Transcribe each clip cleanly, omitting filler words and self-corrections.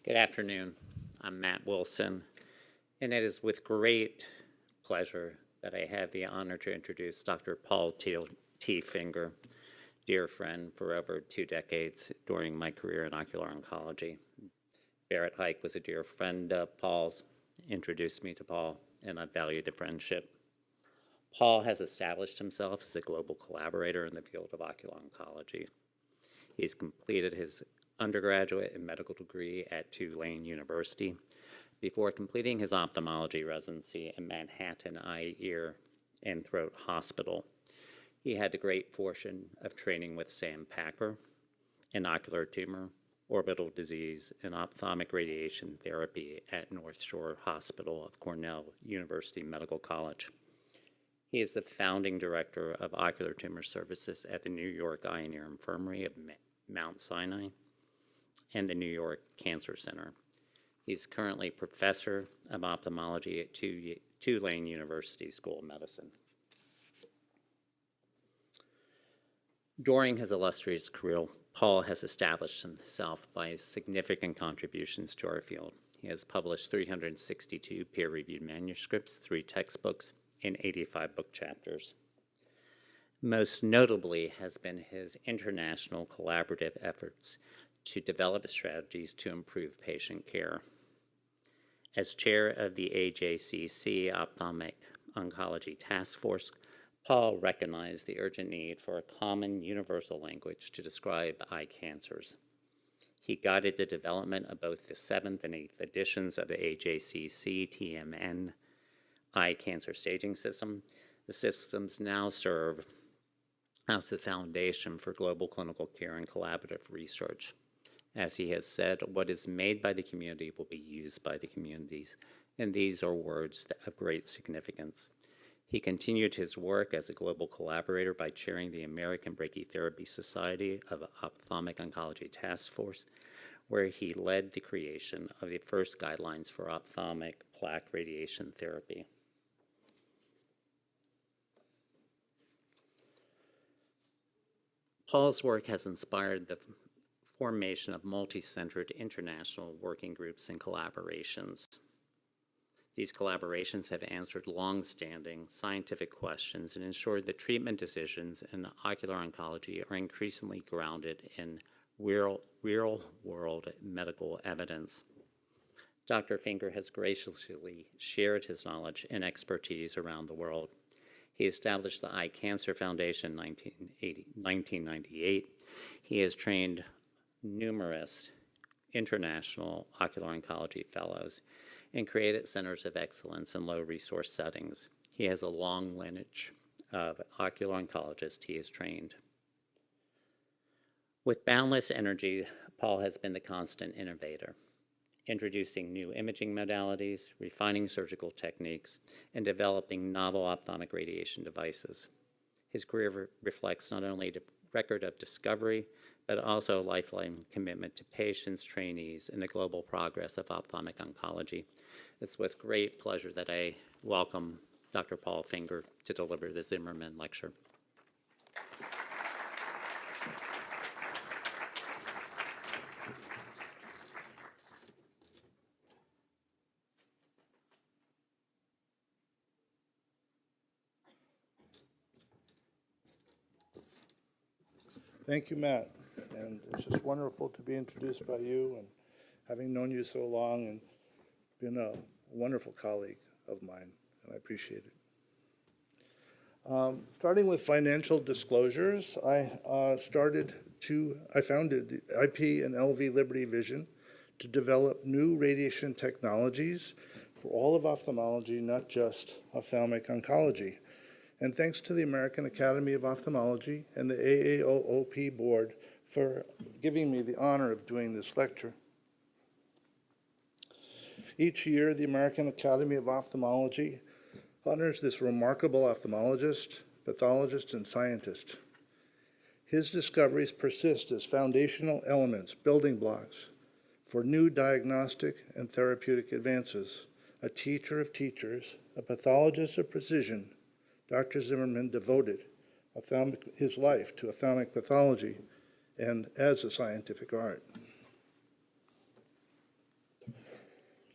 Good afternoon. I'm Matt Wilson, and it is with great pleasure that I have the honor to introduce Dr. Paul T. Finger, dear friend for over 2 decades during my career in ocular oncology. Barrett Hike was a dear friend of Paul's, introduced me to Paul, and I value the friendship. Paul has established himself as a global collaborator in the field of ocular oncology. He's completed his undergraduate and medical degree at Tulane University before completing his ophthalmology residency at Manhattan Eye, Ear, and Throat Hospital. He had the great fortune of training with Sam Packer in ocular tumor, orbital disease, and ophthalmic radiation therapy at North Shore Hospital of Cornell University Medical College. He is the founding director of ocular tumor services at the New York Eye and Ear Infirmary of Mount Sinai and the New York Cancer Center. He's currently professor of ophthalmology at Tulane University School of Medicine. During his illustrious career, Paul has established himself by his significant contributions to our field. He has published 362 peer-reviewed manuscripts, 3 textbooks, and 85 book chapters. Most notably has been his international collaborative efforts to develop strategies to improve patient care. As chair of the AJCC Ophthalmic Oncology Task Force, Paul recognized the urgent need for a common universal language to describe eye cancers. He guided the development of both the 7th and 8th editions of the AJCC TMN eye cancer staging system. The systems now serve as the foundation for global clinical care and collaborative research. As he has said, what is made by the community will be used by the communities, and these are words of great significance. He continued his work as a global collaborator by chairing the American Brachytherapy Society of Ophthalmic Oncology Task Force, where he led the creation of the first guidelines for ophthalmic plaque radiation therapy. Paul's work has inspired the formation of multi-centered international working groups and collaborations. These collaborations have answered long-standing scientific questions and ensured that treatment decisions in ocular oncology are increasingly grounded in real-world medical evidence. Dr. Finger has graciously shared his knowledge and expertise around the world. He established the Eye Cancer Foundation in 1998. He has trained numerous international ocular oncology fellows and created centers of excellence in low-resource settings. He has a long lineage of ocular oncologists he has trained. With boundless energy, Paul has been the constant innovator, introducing new imaging modalities, refining surgical techniques, and developing novel ophthalmic radiation devices. His career reflects not only the record of discovery, but also a lifelong commitment to patients, trainees, and the global progress of ophthalmic oncology. It's with great pleasure that I welcome Dr. Paul Finger to deliver the Zimmerman Lecture. Thank you, Matt. And it's just wonderful to be introduced by you, and having known you so long and been a wonderful colleague of mine, and I appreciate it. Starting with financial disclosures, I founded the IP and LV Liberty Vision to develop new radiation technologies for all of ophthalmology, not just ophthalmic oncology. And thanks to the American Academy of Ophthalmology and the AAOOP board for giving me the honor of doing this lecture. Each year, the American Academy of Ophthalmology honors this remarkable ophthalmologist, pathologist, and scientist. His discoveries persist as foundational elements, building blocks, for new diagnostic and therapeutic advances. A teacher of teachers, a pathologist of precision, Dr. Zimmerman devoted his life to ophthalmic pathology and as a scientific art.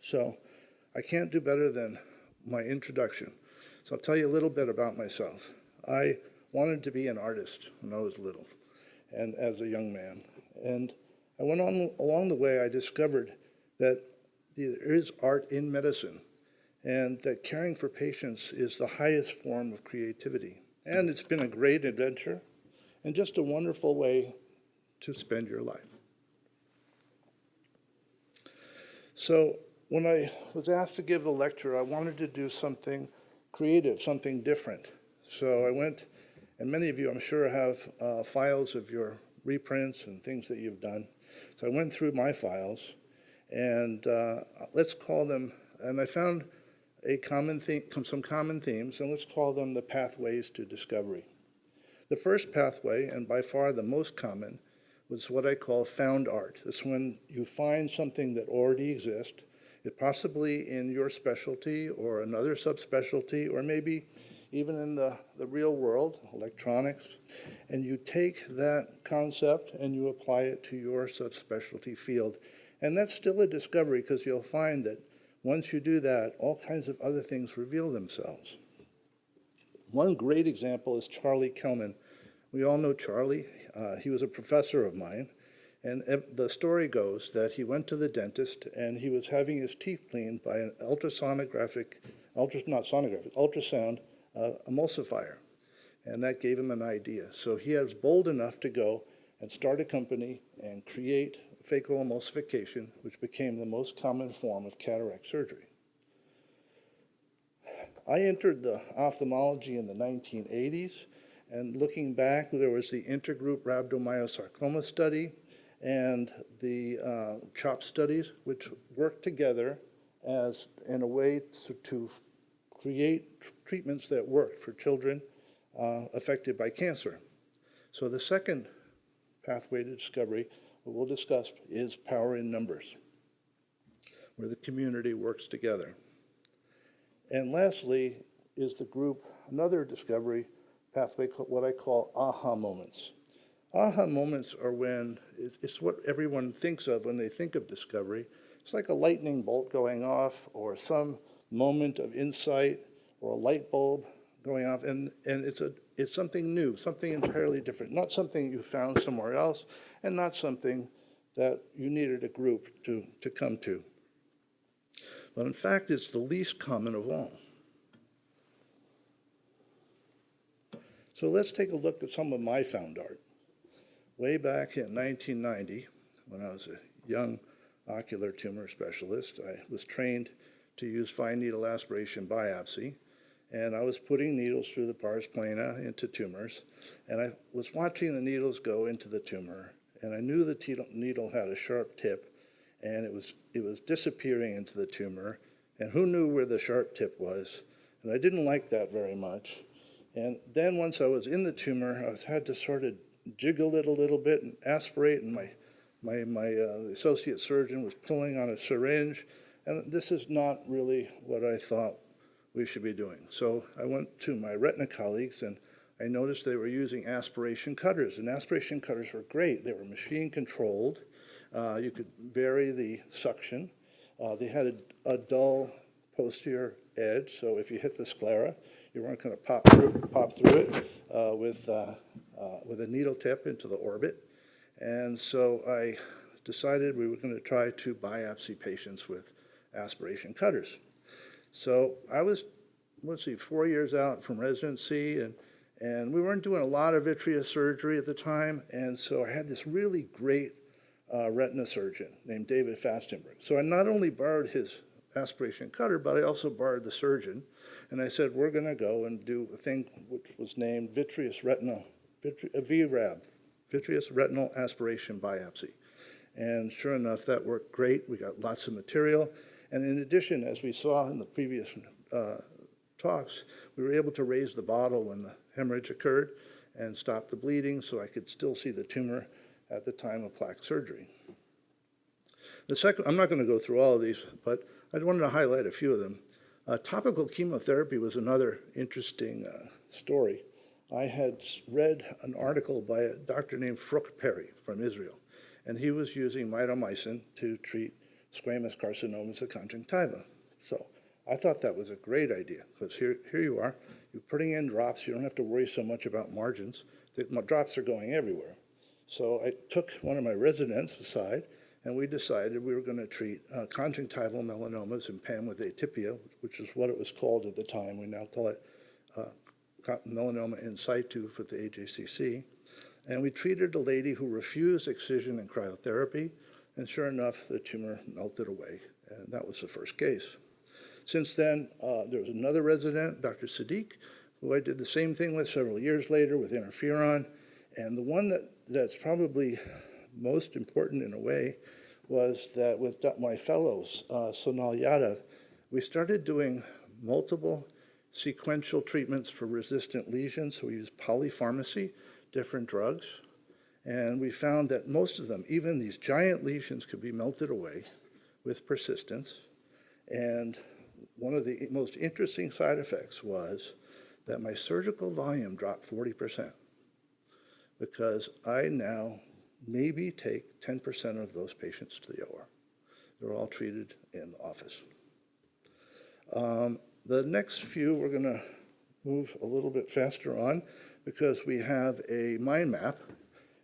So I can't do better than my introduction. So I'll tell you a little bit about myself. I wanted to be an artist when I was little and as a young man. And I went on along the way, I discovered that there is art in medicine and that caring for patients is the highest form of creativity. And it's been a great adventure and just a wonderful way to spend your life. So when I was asked to give the lecture, I wanted to do something creative, something different. So I went, and many of you, I'm sure, have files of your reprints and things that you've done. So I went through my files, and let's call them, and I found some common themes, and let's call them the pathways to discovery. The first pathway, and by far the most common, was what I call found art. It's when you find something that already exists, it possibly in your specialty or another subspecialty, or maybe even in the real world, electronics, and you take that concept and you apply it to your subspecialty field. And that's still a discovery, because you'll find that once you do that, all kinds of other things reveal themselves. One great example is Charlie Kellman. We all know Charlie. He was a professor of mine. And the story goes that he went to the dentist and he was having his teeth cleaned by an ultrasound emulsifier. And that gave him an idea. So he was bold enough to go and start a company and create phacoemulsification, which became the most common form of cataract surgery. I entered the ophthalmology in the 1980s, and looking back, there was the intergroup rhabdomyosarcoma study and the CHOP studies, which worked together as in a way to create treatments that worked for children affected by cancer. So the second pathway to discovery, what we'll discuss, is power in numbers, where the community works together. And lastly is the group, another discovery pathway, what I call aha moments. Aha moments are when, it's what everyone thinks of when they think of discovery. It's like a lightning bolt going off, or some moment of insight, or a light bulb going off, and it's something new, something entirely different, not something you found somewhere else, and not something that you needed a group to come to. But in fact, it's the least common of all. So let's take a look at some of my found art. Way back in 1990, when I was a young ocular tumor specialist, I was trained to use fine needle aspiration biopsy, and I was putting needles through the pars plana into tumors, and I was watching the needles go into the tumor, and I knew the needle had a sharp tip, and it was disappearing into the tumor, and who knew where the sharp tip was? And I didn't like that very much. And then once I was in the tumor, I had to sort of jiggle it a little bit and aspirate, and my associate surgeon was pulling on a syringe, and this is not really what I thought we should be doing. So I went to my retina colleagues, and I noticed they were using aspiration cutters, and aspiration cutters were great. They were machine controlled. You could vary the suction. They had a dull posterior edge, so if you hit the sclera, you weren't going to pop through it with a needle tip into the orbit. And so I decided we were going to try to biopsy patients with aspiration cutters. So I was, 4 years out from residency, and we weren't doing a lot of vitreous surgery at the time, and so I had this really great retina surgeon named David Fastenberg. So I not only borrowed his aspiration cutter, but I also borrowed the surgeon, and I said, we're going to go and do a thing which was named VRAB, vitreous retinal aspiration biopsy. And sure enough, that worked great. We got lots of material. And in addition, as we saw in the previous talks, we were able to raise the bottle when the hemorrhage occurred and stop the bleeding, so I could still see the tumor at the time of plaque surgery. The second, I'm not going to go through all of these, but I wanted to highlight a few of them. Topical chemotherapy was another interesting story. I had read an article by a doctor named Fruch Perry from Israel, and he was using mitomycin to treat squamous carcinomas of conjunctiva. So I thought that was a great idea, because here you are, you're putting in drops, you don't have to worry so much about margins. The drops are going everywhere. So I took one of my residents aside, and we decided we were going to treat conjunctival melanomas in pan with atypia, which is what it was called at the time. We now call it melanoma in situ for the AJCC. And we treated a lady who refused excision and cryotherapy, and sure enough, the tumor melted away, and that was the first case. Since then, there was another resident, Dr. Sadiq, who I did the same thing with several years later with interferon, and the one that's probably most important in a way was that with my fellows, Sonal Yadav, we started doing multiple sequential treatments for resistant lesions. So we used polypharmacy, different drugs, and we found that most of them, even these giant lesions, could be melted away with persistence. And one of the most interesting side effects was that my surgical volume dropped 40%, because I now maybe take 10% of those patients to the OR. They're all treated in the office. The next few we're going to move a little bit faster on, because we have a mind map.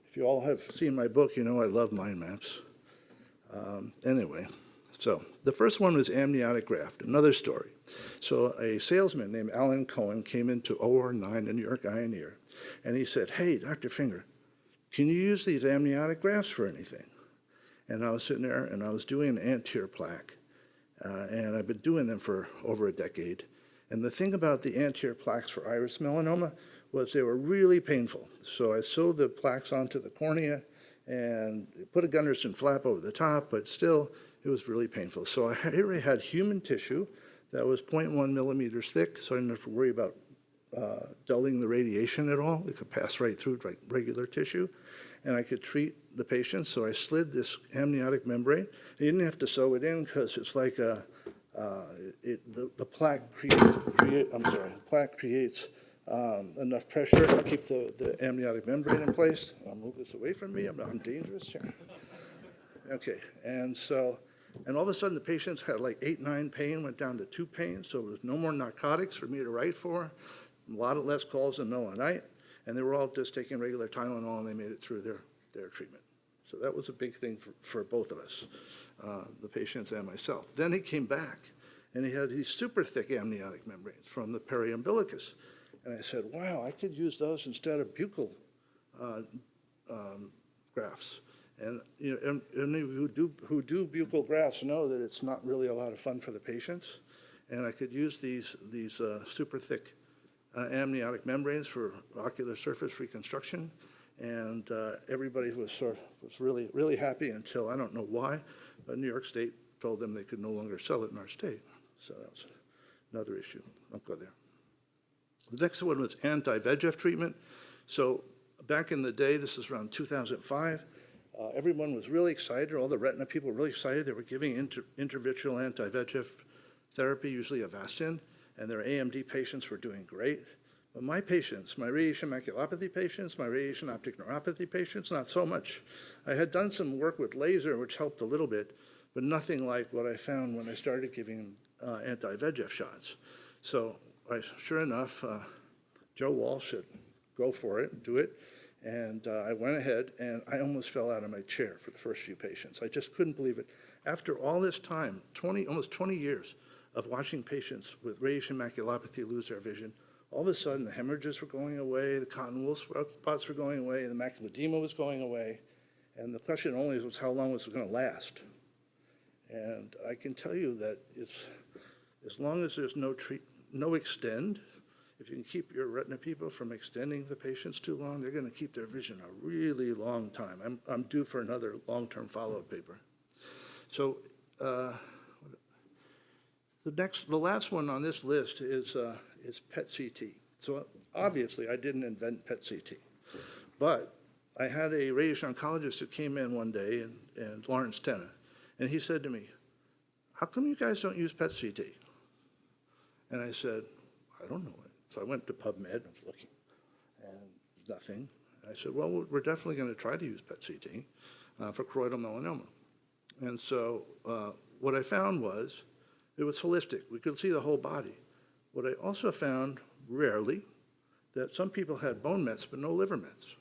If you all have seen my book, you know I love mind maps. Anyway, so the first one was amniotic graft, another story. So a salesman named Alan Cohen came into OR 9, a New York Eye and Ear, and he said, "Hey, Dr. Finger, can you use these amniotic grafts for anything?" And I was sitting there, and I was doing an anterior plaque, and I've been doing them for over a decade. And the thing about the anterior plaques for iris melanoma was they were really painful. So I sewed the plaques onto the cornea and put a Gunderson flap over the top, but still, it was really painful. So I already had human tissue that was 0.1 millimeters thick, so I didn't have to worry about dulling the radiation at all. It could pass right through regular tissue, and I could treat the patient. So I slid this amniotic membrane. You didn't have to sew it in, because it's like the plaque creates enough pressure to keep the amniotic membrane in place. I'll move this away from me. I'm dangerous here. Okay, and all of a sudden the patients had like 8, 9 pain, went down to 2 pain, so there was no more narcotics for me to write for, a lot of less calls in the middle of the night, and they were all just taking regular Tylenol, and they made it through their treatment. So that was a big thing for both of us, the patients and myself. Then he came back, and he had these super thick amniotic membranes from the periumbilicus. And I said, wow, I could use those instead of buccal grafts. And you know, any of you who do buccal grafts know that it's not really a lot of fun for the patients. And I could use these super thick amniotic membranes for ocular surface reconstruction. And everybody was really, really happy until, I don't know why, but New York State told them they could no longer sell it in our state. So that was another issue. Don't go there. The next one was anti-VEGF treatment. So back in the day, this is around 2005, everyone was really excited. All the retina people were really excited. They were giving intravitreal anti-VEGF therapy, usually Avastin, and their AMD patients were doing great. But my patients, my radiation maculopathy patients, my radiation optic neuropathy patients, not so much. I had done some work with laser, which helped a little bit, but nothing like what I found when I started giving anti-VEGF shots. So sure enough, Joe Walsh said, go for it, do it. And I went ahead, and I almost fell out of my chair for the first few patients. I just couldn't believe it. After all this time, almost 20 years of watching patients with radiation maculopathy lose their vision, all of a sudden the hemorrhages were going away, the cotton wool spots were going away, the macular edema was going away, and the question only was how long was it going to last? And I can tell you that as long as there's no extend, if you can keep your retina people from extending the patients too long, they're going to keep their vision a really long time. I'm due for another long-term follow-up paper. So the last one on this list is PET-CT. So obviously I didn't invent PET-CT, but I had a radiation oncologist who came in one day, and Lawrence Tenna, and he said to me, how come you guys don't use PET-CT? And I said, I don't know it. So I went to PubMed, I was looking, and nothing. And I said, well, we're definitely going to try to use PET-CT for choroidal melanoma. And so what I found was it was holistic. We could see the whole body. What I also found, rarely, that some people had bone mets but no liver mets.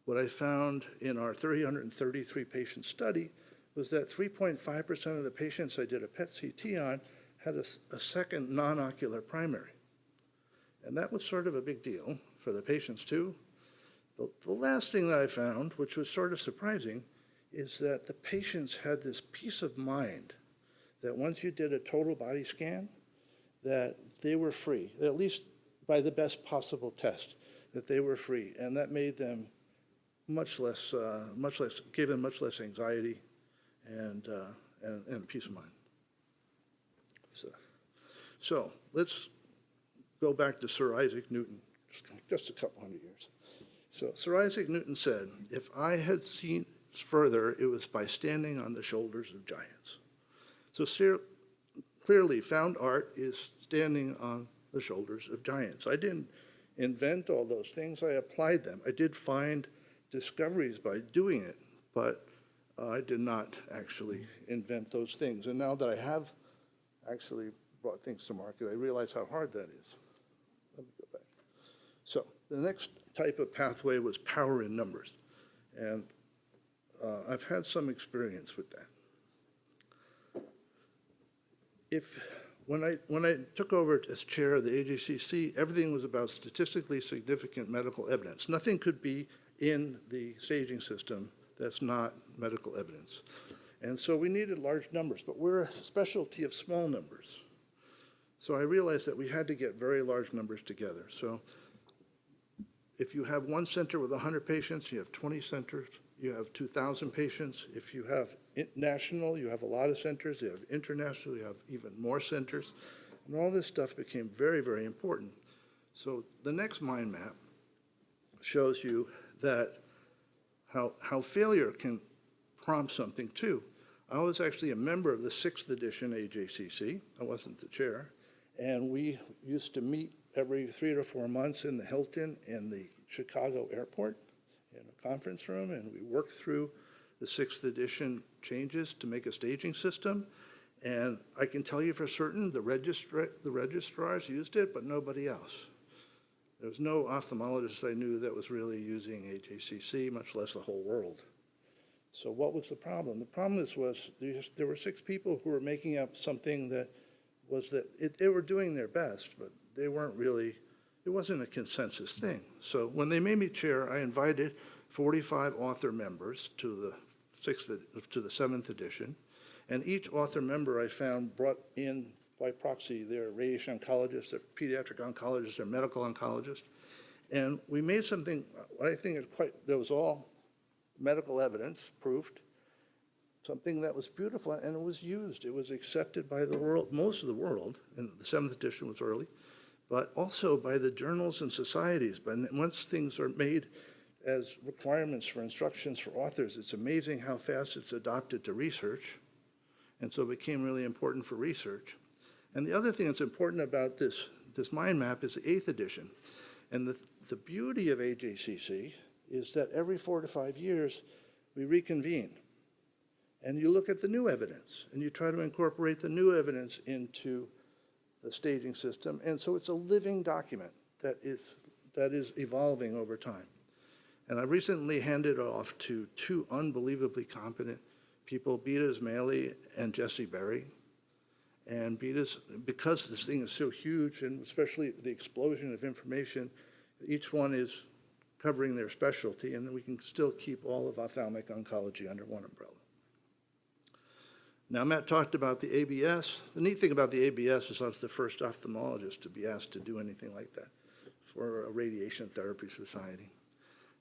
What I found in our 333 patient study was that 3.5% of the patients I did a PET CT on had a second non-ocular primary. And that was sort of a big deal for the patients too. The last thing that I found, which was sort of surprising, is that the patients had this peace of mind that once you did a total body scan, that they were free, at least by the best possible test, that they were free. And that made them gave them much less anxiety and peace of mind. So let's go back to Sir Isaac Newton, just a couple hundred years. So Sir Isaac Newton said, if I had seen further, it was by standing on the shoulders of giants. So clearly, found art is standing on the shoulders of giants. I didn't invent all those things, I applied them. I did find discoveries by doing it, but I did not actually invent those things. And now that I have actually brought things to market, I realize how hard that is. Let me go back. So the next type of pathway was power in numbers. And I've had some experience with that. When I took over as chair of the AJCC, everything was about statistically significant medical evidence. Nothing could be in the staging system that's not medical evidence. And so we needed large numbers, but we're a specialty of small numbers. So I realized that we had to get very large numbers together. So if you have one center with 100 patients, you have 20 centers, you have 2,000 patients. If you have national, you have a lot of centers. You have international, you have even more centers. And all this stuff became very, very important. So the next mind map shows you that how failure can prompt something too. I was actually a member of the 6th edition AJCC. I wasn't the chair. And we used to meet every 3 to 4 months in the Hilton in the Chicago airport in a conference room, and we worked through the 6th edition changes to make a staging system. And I can tell you for certain the registrars used it, but nobody else. There was no ophthalmologist I knew that was really using AJCC, much less the whole world. So what was the problem? The problem was there were 6 people who were making up something that was they were doing their best, but they weren't really, it wasn't a consensus thing. So when they made me chair, I invited 45 author members to the 7th edition, and each author member I found brought in by proxy their radiation oncologist, their pediatric oncologist, their medical oncologist, and we made something I think that was all medical evidence proved, something that was beautiful, and it was used. It was accepted by the world, most of the world, and the 7th edition was early, but also by the journals and societies. But once things are made as requirements for instructions for authors, it's amazing how fast it's adopted to research, and so it became really important for research. And the other thing that's important about this mind map is the 8th edition. And the beauty of AJCC is that every 4 to 5 years, we reconvene. And you look at the new evidence, and you try to incorporate the new evidence into the staging system. And so it's a living document that is evolving over time. And I recently handed off to 2 unbelievably competent people, Beta Ismaili and Jesse Berry. And because this thing is so huge, and especially the explosion of information, each one is covering their specialty, and we can still keep all of ophthalmic oncology under one umbrella. Now, Matt talked about the ABS. The neat thing about the ABS is I was the first ophthalmologist to be asked to do anything like that for a radiation therapy society.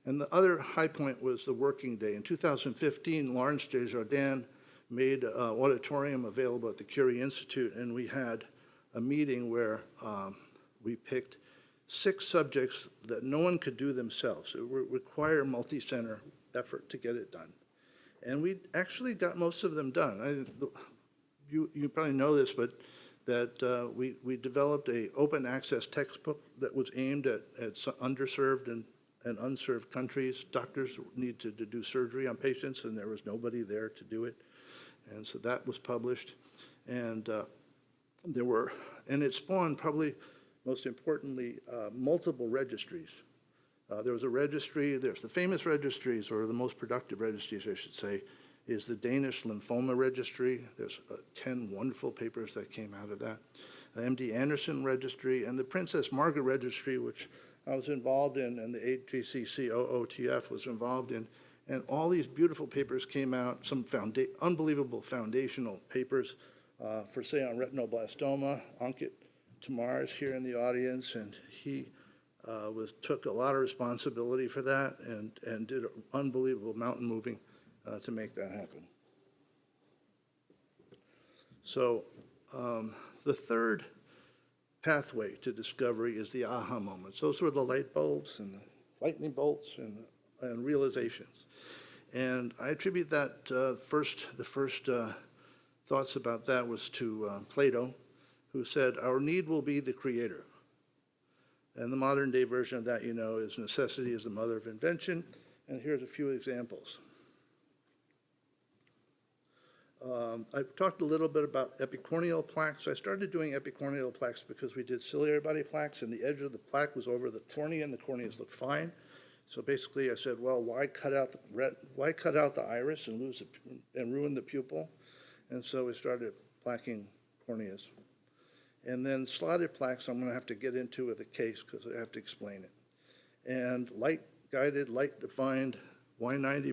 And the other high point was the working day. In 2015, Lawrence Desjardins made an auditorium available at the Curie Institute, and we had a meeting where we picked 6 subjects that no one could do themselves. It would require multi-center effort to get it done. And we actually got most of them done. You probably know this, but that we developed an open access textbook that was aimed at underserved and unserved countries. Doctors needed to do surgery on patients, and there was nobody there to do it. And so that was published. And it spawned probably, most importantly, multiple registries. There was a registry, there's the famous registries, or the most productive registries, I should say, is the Danish Lymphoma Registry. There's 10 wonderful papers that came out of that. The MD Anderson Registry, and the Princess Margaret Registry, which I was involved in, and the AJCC OOTF was involved in. And all these beautiful papers came out, some unbelievable foundational papers for, say, on retinoblastoma. Ankit Tamar is here in the audience, and he took a lot of responsibility for that and did unbelievable mountain moving to make that happen. So the third pathway to discovery is the aha moments. Those were the light bulbs and the lightning bolts and realizations. And I attribute that the first thoughts about that was to Plato, who said, "Our need will be the creator." And the modern day version of that, you know, is necessity is the mother of invention. And here's a few examples. I've talked a little bit about epicorneal plaques. I started doing epicorneal plaques because we did ciliary body plaques, and the edge of the plaque was over the cornea, and the corneas looked fine. So basically, I said, well, why cut out the iris and ruin the pupil? And so we started plaquing corneas. And then slotted plaques, I'm going to have to get into with a case because I have to explain it. And light-guided, light-defined Y90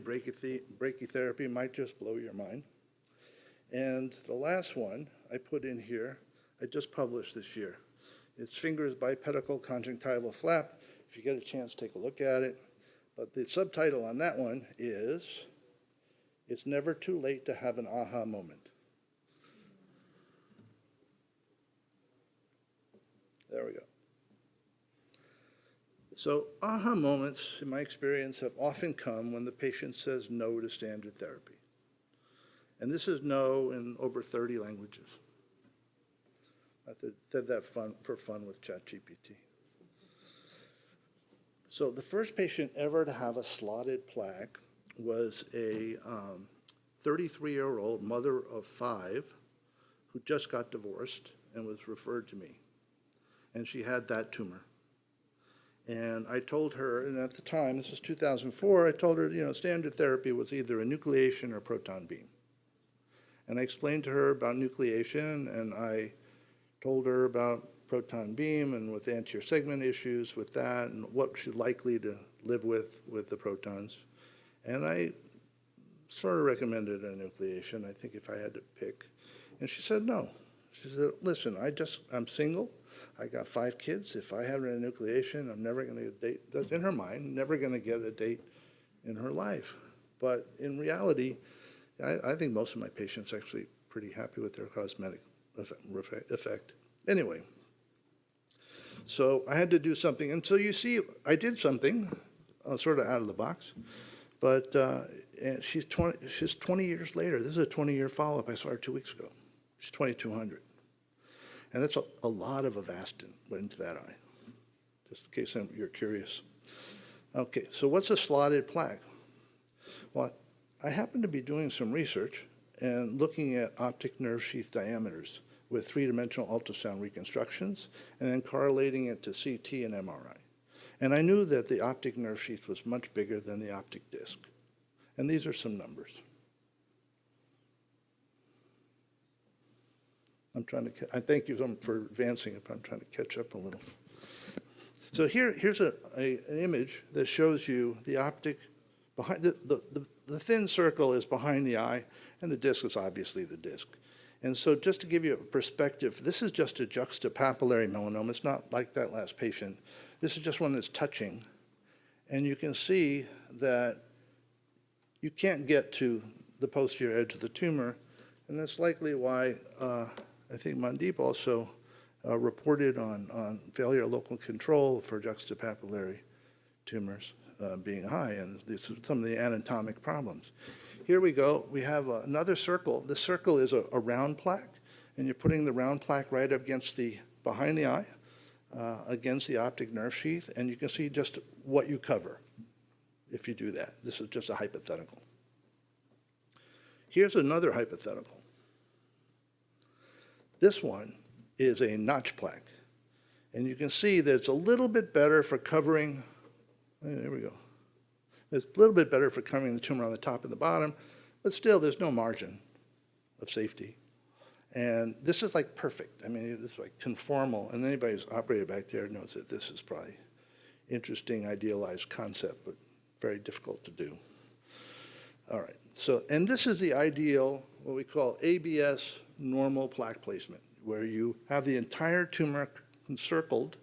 brachytherapy might just blow your mind. And the last one I put in here, I just published this year. It's Finger's bipedical conjunctival flap. If you get a chance, take a look at it. But the subtitle on that one is, "It's never too late to have an aha moment." There we go. So aha moments, in my experience, have often come when the patient says no to standard therapy. And this is no in over 30 languages. I did that for fun with ChatGPT. So the first patient ever to have a slotted plaque was a 33-year-old mother of 5 who just got divorced and was referred to me. And she had that tumor. And I told her, and at the time, this was 2004, I told her, you know, standard therapy was either a nucleation or proton beam. And I explained to her about nucleation, and I told her about proton beam and with anterior segment issues with that and what she's likely to live with the protons. And I sort of recommended a nucleation, I think, if I had to pick. And she said no. She said, listen, I'm single. I got 5 kids. If I have a nucleation, I'm never going to get a date. That's in her mind, never going to get a date in her life. But in reality, I think most of my patients are actually pretty happy with their cosmetic effect. Anyway, so I had to do something. And so you see, I did something sort of out of the box. But and she's 20 years later. This is a 20-year follow-up. I saw her 2 weeks ago. She's 2,200. And that's a lot of Avastin went into that eye, just in case you're curious. Okay, so what's a slotted plaque? Well, I happen to be doing some research and looking at optic nerve sheath diameters with 3-dimensional ultrasound reconstructions and then correlating it to CT and MRI. And I knew that the optic nerve sheath was much bigger than the optic disc. And these are some numbers. I thank you for advancing it, but I'm trying to catch up a little. So here's an image that shows you the optic behind the thin circle is behind the eye, and the disc is obviously the disc. And so just to give you a perspective, this is just a juxtapapillary melanoma. It's not like that last patient. This is just one that's touching. And you can see that you can't get to the posterior edge of the tumor, and that's likely why I think Mandeep also reported on failure of local control for juxtapapillary tumors being high, and these are some of the anatomic problems. Here we go. We have another circle. This circle is a round plaque, and you're putting the round plaque right up against behind the eye, against the optic nerve sheath, and you can see just what you cover if you do that. This is just a hypothetical. Here's another hypothetical. This one is a notch plaque. And you can see that it's a little bit better for covering, there we go. It's a little bit better for covering the tumor on the top and the bottom, but still there's no margin of safety. And this is like perfect. I mean, it's like conformal, and anybody who's operated back there knows that this is probably interesting, idealized concept, but very difficult to do. All right, so, and this is the ideal, what we call ABS normal plaque placement, where you have the entire tumor encircled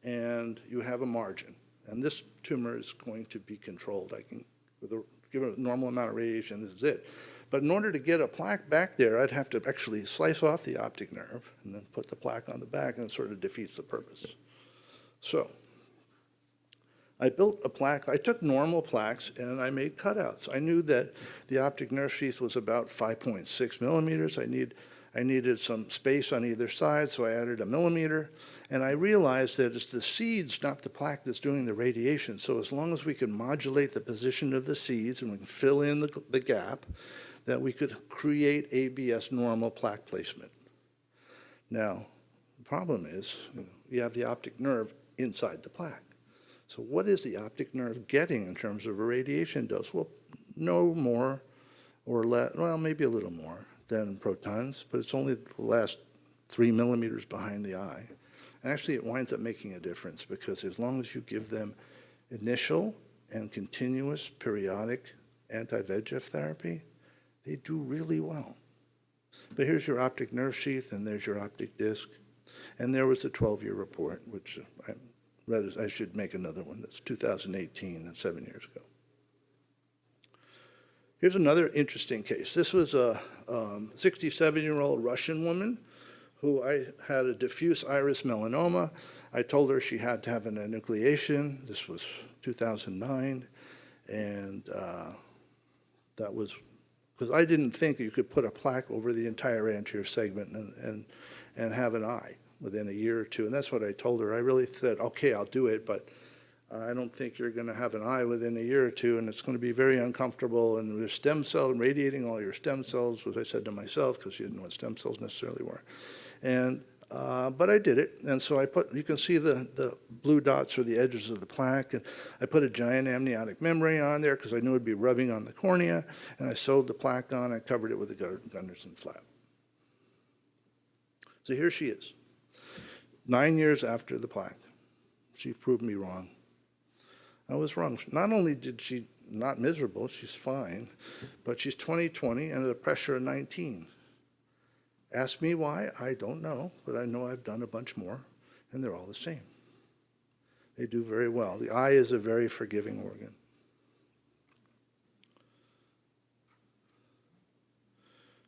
and you have a margin. And this tumor is going to be controlled. I can, give it a normal amount of radiation, this is it. But in order to get a plaque back there, I'd have to actually slice off the optic nerve and then put the plaque on the back, and it sort of defeats the purpose. So I built a plaque. I took normal plaques and I made cutouts. I knew that the optic nerve sheath was about 5.6 millimeters. I needed some space on either side, so I added a millimeter. And I realized that it's the seeds, not the plaque, that's doing the radiation. So as long as we can modulate the position of the seeds and we can fill in the gap, that we could create ABS normal plaque placement. Now, the problem is, you have the optic nerve inside the plaque. So what is the optic nerve getting in terms of a radiation dose? Well, no more or less, well, maybe a little more than protons, but it's only the last 3 millimeters behind the eye. And actually, it winds up making a difference, because as long as you give them initial and continuous periodic anti-VEGF therapy, they do really well. But here's your optic nerve sheath, and there's your optic disc. And there was a 12-year report, which I read, I should make another one. That's 2018, that's 7 years ago. Here's another interesting case. This was a 67-year-old Russian woman who I had a diffuse iris melanoma. I told her she had to have an enucleation. This was 2009. And that was because I didn't think you could put a plaque over the entire anterior segment and have an eye within a year or two. And that's what I told her. I really said, okay, I'll do it, but I don't think you're going to have an eye within a year or two, and it's going to be very uncomfortable. And there's stem cell, radiating all your stem cells, was I said to myself, because she didn't know what stem cells necessarily were. And but I did it, and so I put, you can see the blue dots are the edges of the plaque, and I put a giant amniotic membrane on there because I knew it'd be rubbing on the cornea, and I sewed the plaque on, I covered it with a Gunderson flap. So here she is, 9 years after the plaque. She proved me wrong. I was wrong. Not only did she not miserable, she's fine, but she's 20/20 and at a pressure of 19. Ask me why, I don't know, but I know I've done a bunch more, and they're all the same. They do very well. The eye is a very forgiving organ.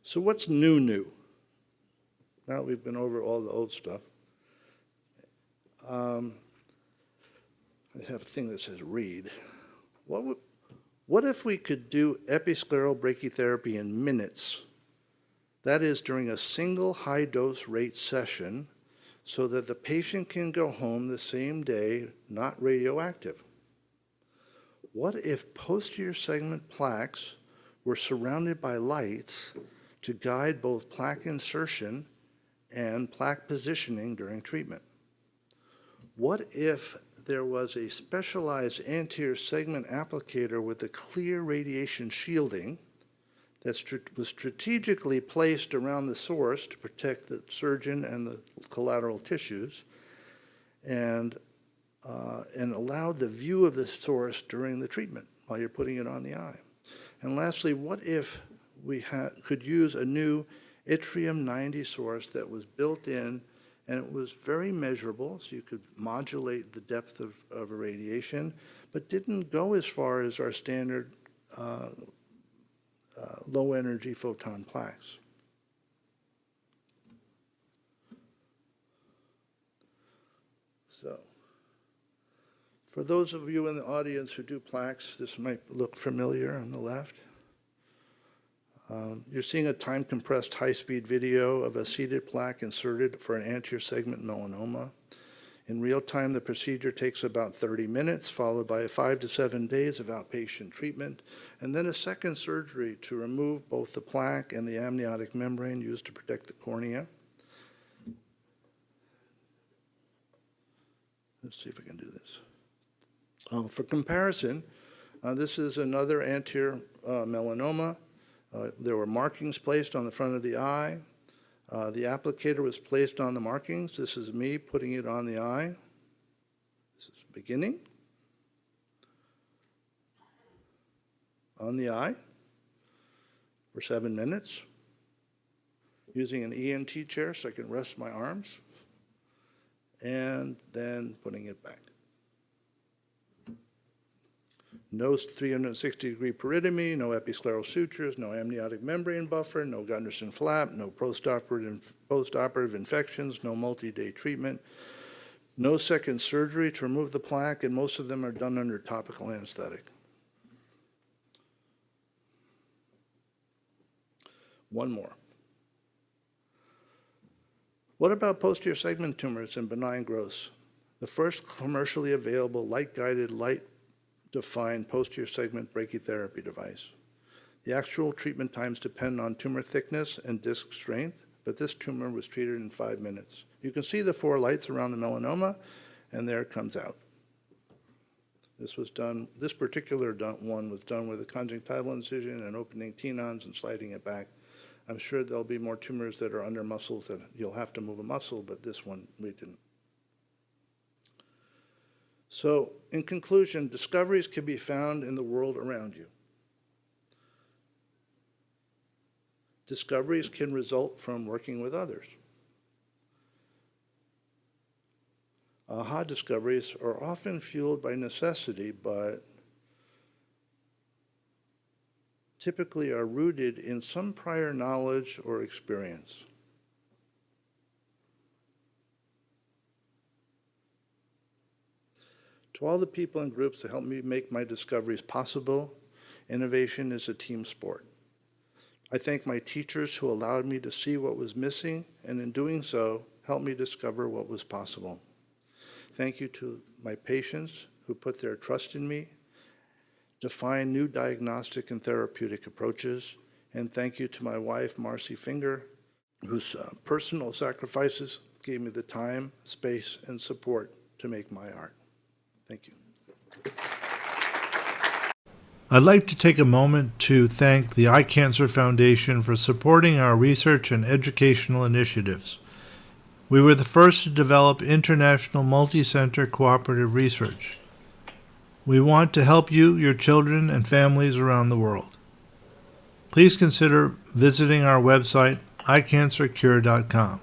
So what's new? Now we've been over all the old stuff. I have a thing that says read. What if we could do episcleral brachytherapy in minutes? That is, during a single high-dose rate session, so that the patient can go home the same day, not radioactive. What if posterior segment plaques were surrounded by lights to guide both plaque insertion and plaque positioning during treatment? What if there was a specialized anterior segment applicator with a clear radiation shielding that was strategically placed around the source to protect the surgeon and the collateral tissues, and allowed the view of the source during the treatment while you're putting it on the eye? And lastly, what if we could use a new yttrium-90 source that was built in, and it was very measurable, so you could modulate the depth of irradiation, but didn't go as far as our standard low-energy photon plaques. So, for those of you in the audience who do plaques, this might look familiar on the left. You're seeing a time-compressed high-speed video of a seated plaque inserted for an anterior segment melanoma. In real time, the procedure takes about 30 minutes, followed by 5 to 7 days of outpatient treatment, and then a second surgery to remove both the plaque and the amniotic membrane used to protect the cornea. Let's see if I can do this. For comparison, this is another anterior melanoma. There were markings placed on the front of the eye. The applicator was placed on the markings. This is me putting it on the eye. This is beginning. On the eye for 7 minutes. Using an ENT chair so I can rest my arms. And then putting it back. No 360-degree peritomy, no episcleral sutures, no amniotic membrane buffer, no Gunderson flap, no postoperative infections, no multi-day treatment, no second surgery to remove the plaque, and most of them are done under topical anesthetic. One more. What about posterior segment tumors and benign growths? The first commercially available light-guided, light-defined posterior segment brachytherapy device. The actual treatment times depend on tumor thickness and disc strength, but this tumor was treated in 5 minutes. You can see the 4 lights around the melanoma, and there it comes out. This particular one was done with a conjunctival incision and opening tenons and sliding it back. I'm sure there'll be more tumors that are under muscles that you'll have to move a muscle, but this one we didn't. So, in conclusion, discoveries can be found in the world around you. Discoveries can result from working with others. Aha discoveries are often fueled by necessity, but typically are rooted in some prior knowledge or experience. To all the people and groups that helped me make my discoveries possible, innovation is a team sport. I thank my teachers who allowed me to see what was missing, and in doing so, helped me discover what was possible. Thank you to my patients who put their trust in me to find new diagnostic and therapeutic approaches. And thank you to my wife, Marcy Finger, whose personal sacrifices gave me the time, space, and support to make my art. Thank you. I'd like to take a moment to thank the Eye Cancer Foundation for supporting our research and educational initiatives. We were the first to develop international multi-center cooperative research. We want to help you, your children, and families around the world. Please consider visiting our website, eyecancercure.com.